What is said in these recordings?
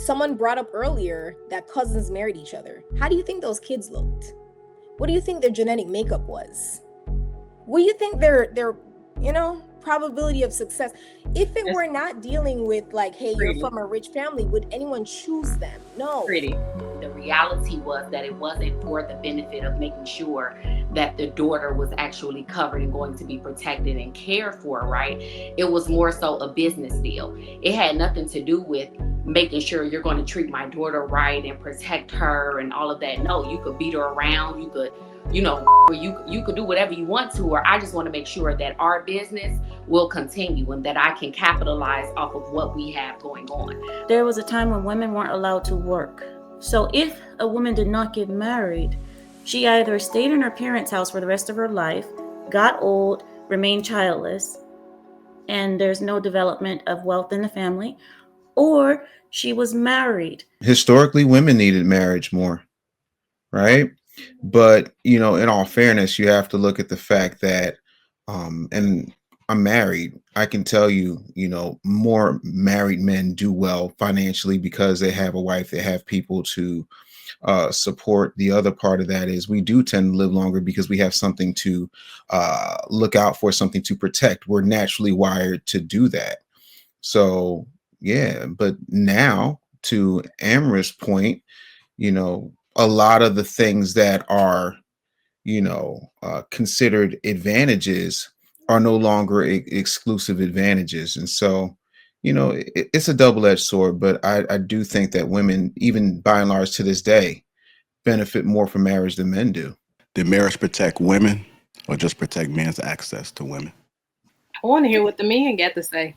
Someone brought up earlier that cousins married each other. How do you think those kids looked? What do you think their genetic makeup was? What do you think their probability of success? If it were not dealing with like, hey, you're from a rich family, would anyone choose them? No. The reality was that it wasn't for the benefit of making sure that the daughter was actually covered and going to be protected and cared for, right? It was more so a business deal. It had nothing to do with making sure you're going to treat my daughter right and protect her and all of that. No, you could beat her around, you could you could do whatever you want to her. I just want to make sure that our business will continue and that I can capitalize off of what we have going on. There was a time when women weren't allowed to work. So if a woman did not get married, she either stayed in her parents' house for the rest of her life, got old, remained childless, and there's no development of wealth in the family, or she was married. Historically, women needed marriage more, right? But, in all fairness, you have to look at the fact that, and I'm married, I can tell you, more married men do well financially because they have a wife, they have people to support. The other part of that is we do tend to live longer because we have something to look out for, something to protect. We're naturally wired to do that. So, yeah, but now to Amra's point, a lot of the things that are, considered advantages are no longer exclusive advantages. And so, it's a double-edged sword, but I do think that women, even by and large to this day, benefit more from marriage than men do. Did marriage protect women or just protect men's access to women? I want to hear what the men got to say.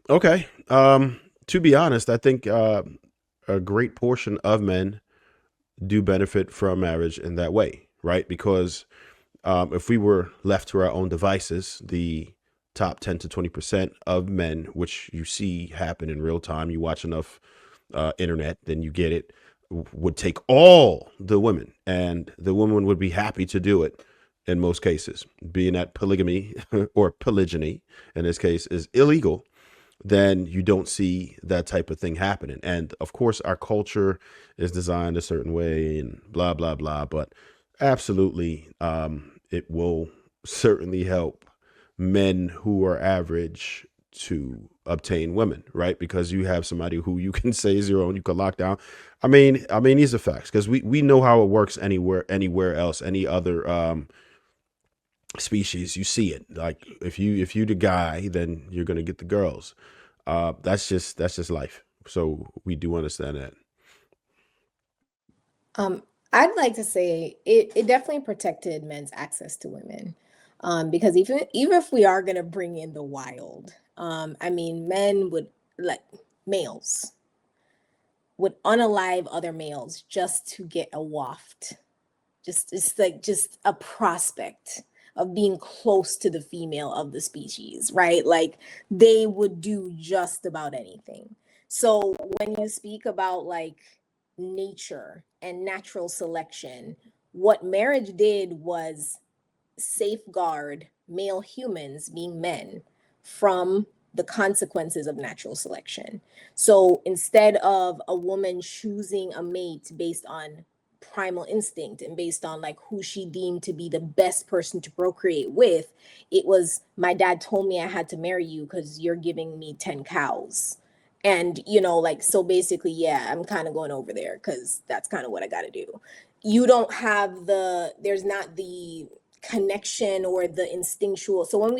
Okay. To be honest, I think a great portion of men do benefit from marriage in that way, right? Because if we were left to our own devices, the top 10 to 20% of men, which you see happen in real time, you watch enough internet, then you get it, would take all the women, and the woman would be happy to do it in most cases. Being that polygamy or polygyny in this case is illegal, then you don't see that type of thing happening. And of course, our culture is designed a certain way and blah, blah, blah. But absolutely, it will certainly help men who are average to obtain women, right? Because you have somebody who you can say is your own, you can lock down. I mean, these are facts because we know how it works anywhere else, any other species. You see it. Like if you the guy, then you're gonna get the girls. That's just life. So we do understand that. I'd like to say it definitely protected men's access to women. Because even if we are gonna bring in the wild, men would, like, males would unalive other males just to get a waft, just a prospect of being close to the female of the species, right? Like they would do just about anything. So when you speak about like nature and natural selection, what marriage did was safeguard male humans, being men, from the consequences of natural selection. So instead of a woman choosing a mate based on primal instinct and based on like who she deemed to be the best person to procreate with, it was, my dad told me I had to marry you because you're giving me 10 cows. And so basically, yeah, I'm kind of going over there because that's kind of what I got to do. You don't have there's not the connection or the instinctual. So when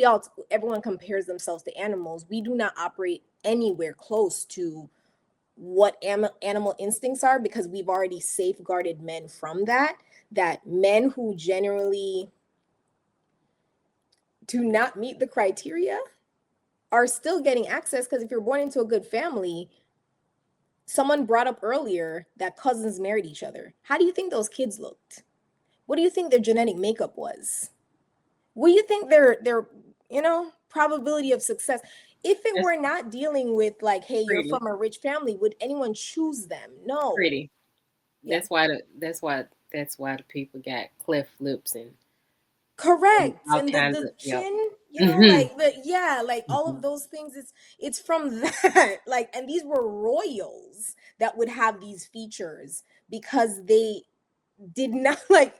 everyone compares themselves to animals, we do not operate anywhere close to what animal instincts are, because we've already safeguarded men from that men who generally do not meet the criteria are still getting access. Because if you're born into a good family, someone brought up earlier that cousins married each other. How do you think those kids looked? What do you think their genetic makeup was? What do you think their probability of success? If it were not dealing with like, hey, you're from a rich family, would anyone choose them? No. Pretty. Yeah. That's why the people got cleft lips and correct. all And kinds the of, chin, you know, like, but yeah, like all of those things, it's from that. Like, and these were royals that would have these features because they did not like,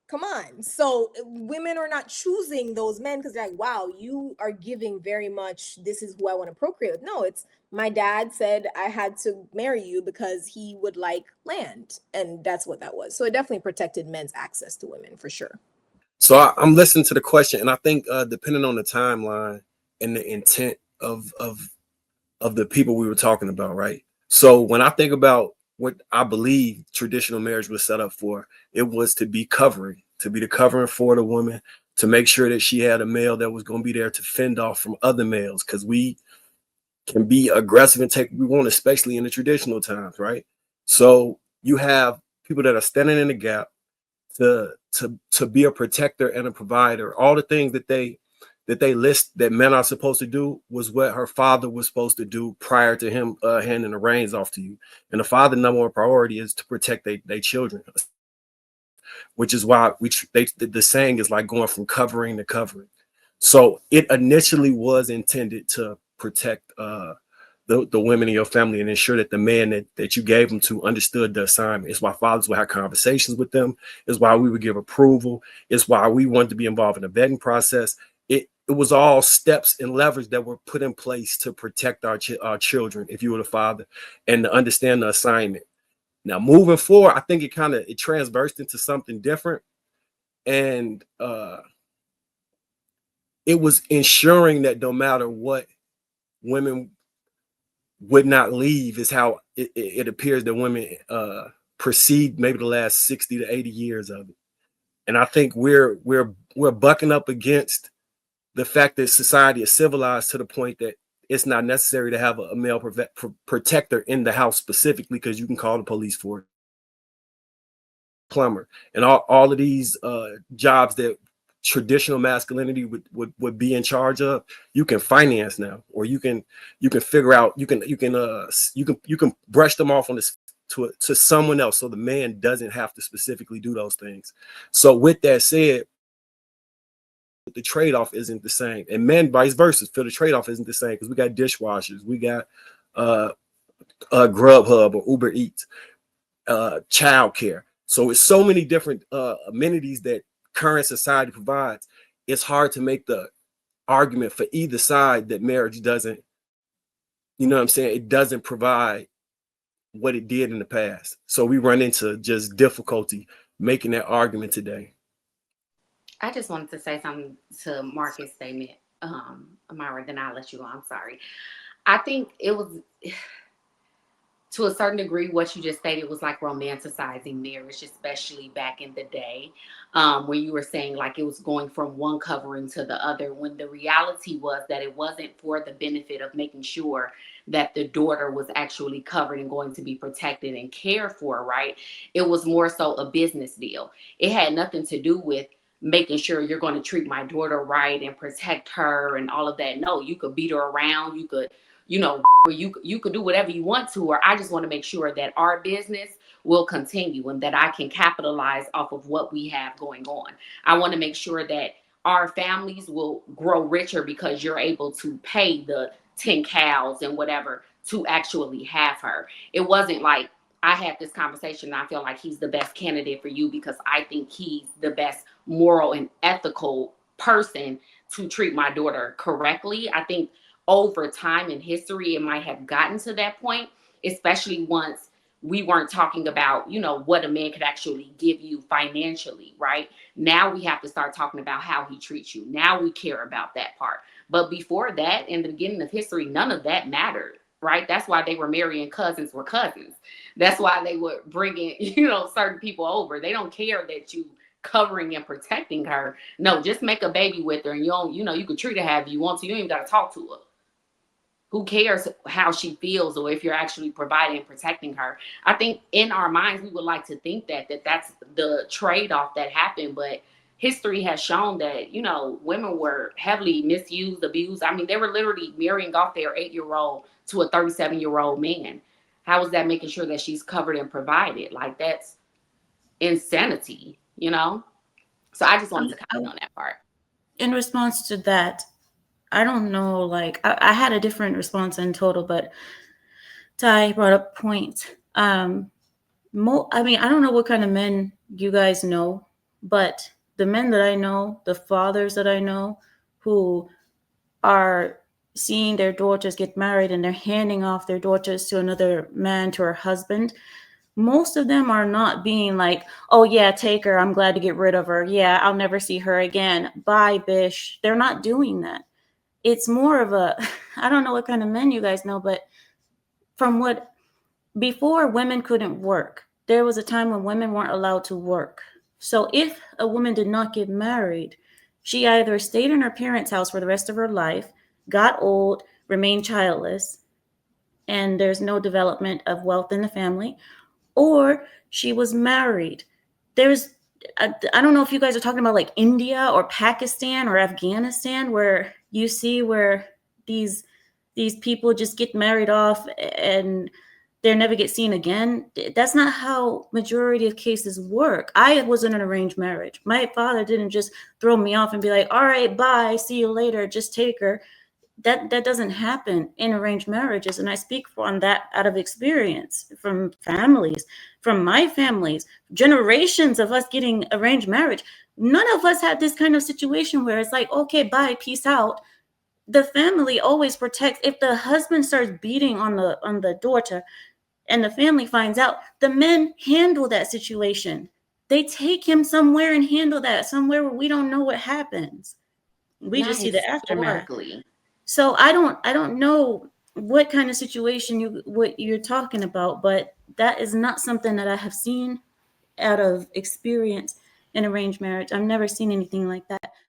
come on. So women are not choosing those men because they're like, wow, you are giving very much, this is who I want to procreate with. No, it's my dad said I had to marry you because he would like land. And that's what that was. So it definitely protected men's access to women for sure. So I'm listening to the question, and I think depending on the timeline and the intent of the people we were talking about, right? So when I think about what I believe traditional marriage was set up for, it was to be covering, to be the covering for the woman, to make sure that she had a male that was going to be there to fend off from other males, because we can be aggressive and take what we want, especially in the traditional times, right? So you have people that are standing in the gap to be a protector and a provider. All the things that they list that men are supposed to do was what her father was supposed to do prior to him handing the reins off to you. And the father's number one priority is to protect their children, which is why the saying is like going from covering to covering. So it initially was intended to protect the women in your family and ensure that the man that you gave them to understood the assignment. It's why fathers would have conversations with them. It's why we would give approval. It's why we wanted to be involved in the vetting process. It was all steps and levers that were put in place to protect our children, if you were the father, and to understand the assignment. Now, moving forward, I think it transversed into something different. And it was ensuring that no matter what, women would not leave, is how it appears that women perceived maybe the last 60 to 80 years of it. And I think we're bucking up against the fact that society is civilized to the point that it's not necessary to have a male protector in the house specifically, because you can call the police for it. Plumber and all of these jobs that traditional masculinity would be in charge of, you can finance now, or you can figure out, you can brush them off on this to someone else, so the man doesn't have to specifically do those things. So with that said, the trade-off isn't the same, and men vice versa feel the trade-off isn't the same, because we got dishwashers, we got Grubhub or Uber Eats, childcare. So it's so many different amenities that current society provides. It's hard to make the argument for either side that marriage doesn't, you know what I'm saying, it doesn't provide what it did in the past. So we run into just difficulty making that argument today. I just wanted to say something to Marcus' statement, Amara, then I'll let you go. I'm sorry. I think it was, to a certain degree, what you just stated was like romanticizing marriage, especially back in the day, when you were saying like it was going from one covering to the other, when the reality was that it wasn't for the benefit of making sure that the daughter was actually covered and going to be protected and cared for, right? It was more so a business deal. It had nothing to do with making sure you're going to treat my daughter right and protect her and all of that. No, you could beat her around. You could, you could do whatever you want to her. I just want to make sure that our business will continue and that I can capitalize off of what we have going on. I want to make sure that our families will grow richer because you're able to pay the 10 cows and whatever to actually have her. It wasn't like I had this conversation and I feel like he's the best candidate for you because I think he's the best moral and ethical person to treat my daughter correctly. I think over time in history, it might have gotten to that point, especially once we weren't talking about, what a man could actually give you financially, right? Now we have to start talking about how he treats you. Now we care about that part. But before that, in the beginning of history, none of that mattered, right? That's why they were marrying cousins were cousins. That's why they were bringing, certain people over. They don't care that you covering and protecting her. No, just make a baby with her and you could treat her however you want to. You ain't even got to talk to her. Who cares how she feels or if you're actually providing and protecting her? I think in our minds, we would like to think that that's the trade-off that happened. But history has shown that, women were heavily misused, abused. I mean, they were literally marrying off their 8-year-old to a 37-year-old man. How is that making sure that she's covered and provided? Like, that's insanity, So I just wanted to comment on that part. in response to that, I don't know, like I had a different response in total, but Ty brought up points. I mean, I don't know what kind of men you guys know, but the men that I know, the fathers that I know who are seeing their daughters get married and they're handing off their daughters to another man, to her husband, most of them are not being like, oh yeah, take her, I'm glad to get rid of her, yeah, I'll never see her again, bye bish. They're not doing that. It's more of a I don't know what kind of men you guys know, but from what before women couldn't work, there was a time when women weren't allowed to work. So if a woman did not get married, she either stayed in her parents' house for the rest of her life, got old, remained childless, and there's no development of wealth in the family, or she was married. There's I don't know if you guys are talking about like India or Pakistan or Afghanistan, where you see where these people just get married off and they never get seen again. That's not how majority of cases work. I was in an arranged marriage. My father didn't just throw me off and be like, all right, bye, see you later, just take her. That doesn't happen in arranged marriages, and I speak on that out of experience from families, from my families, generations of us getting arranged marriage. None of us had this kind of situation where it's like, okay, bye, peace out. The family always protects. If the husband starts beating on the daughter and the family finds out, the men handle that situation. They take him somewhere and handle that somewhere where we don't know what happens. We Not just see the aftermath. historically. So I don't know what kind of situation what you're talking about, but that is not something that I have seen out of experience in arranged marriage. I've never seen anything like that.